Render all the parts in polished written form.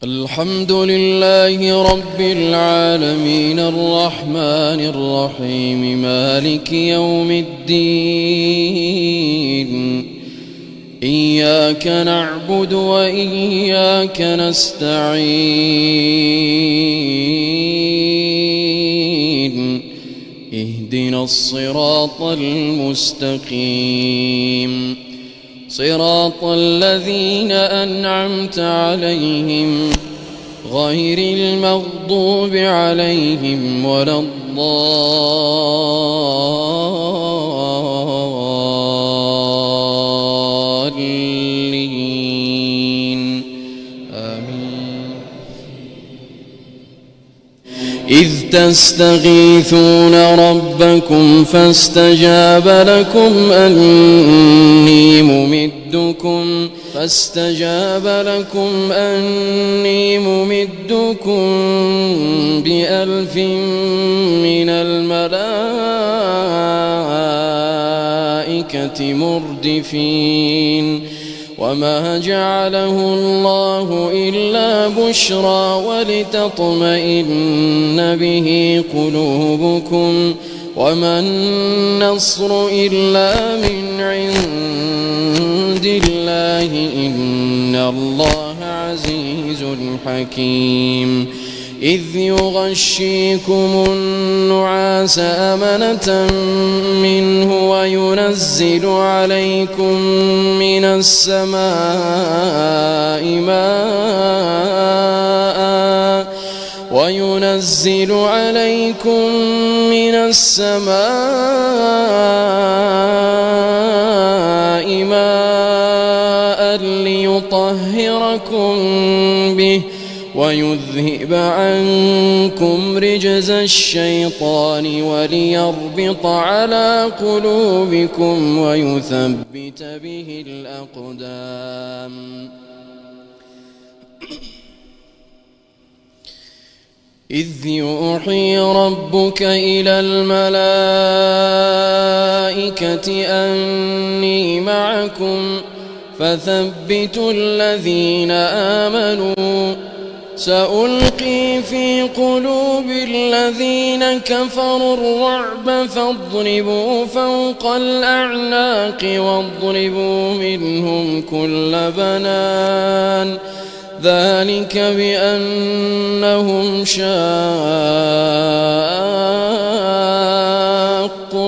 الحمد لله رب العالمين الرحمن الرحيم مالك يوم الدين إياك نعبد وإياك نستعين اهدنا الصراط المستقيم صراط الذين أنعمت عليهم غير المغضوب عليهم ولا الضالين آمين. إذ تستغيثون ربكم فاستجاب لكم أني ممدكم ب1000 من الملائكة مردفين وما جعله الله إلا بشرى ولتطمئن به قلوبكم وما النصر إلا من عند الله إن الله عزيز حكيم. إذ يغشيكم النعاس أمنة منه وينزل عليكم من السماء ماء ليطهركم به ويذهب عنكم رجز الشيطان وليربط على قلوبكم ويثبت به الأقدام. إذ يوحي ربك إلى الملائكة أني معكم فثبتوا الذين آمنوا سألقي في قلوب الذين كفروا الرعب فاضربوا فوق الأعناق واضربوا منهم كل بنان ذلك بأنهم شاقوا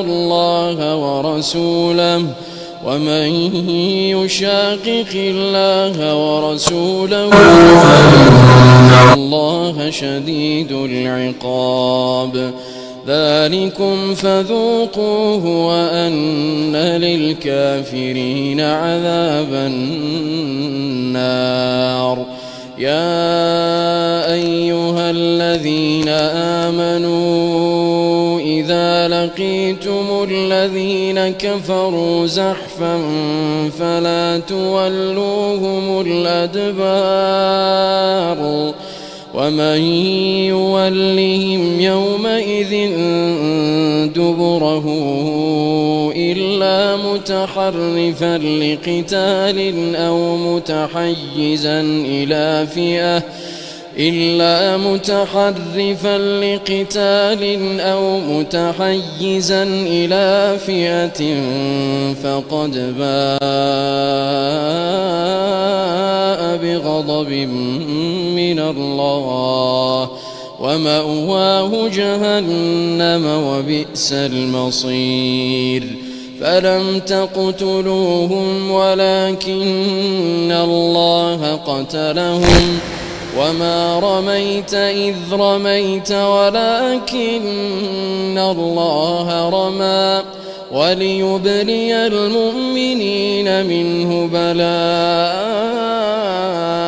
الله ورسوله ومن يشاقق الله ورسوله فإن الله شديد العقاب. ذلكم فذوقوه وأن للكافرين عذاب النار. يا أيها الذين آمنوا إذا لقيتم الذين كفروا زحفا فلا تولوهم الأدبار ومن يولهم يومئذ دبره إلا متحرفا لقتال أو متحيزا إلى فئة فقد باء بغضب من الله ومأواه جهنم وبئس المصير. فلم تقتلوهم ولكن الله قتلهم وما رميت إذ رميت ولكن الله رمى وليبلي المؤمنين منه بلاء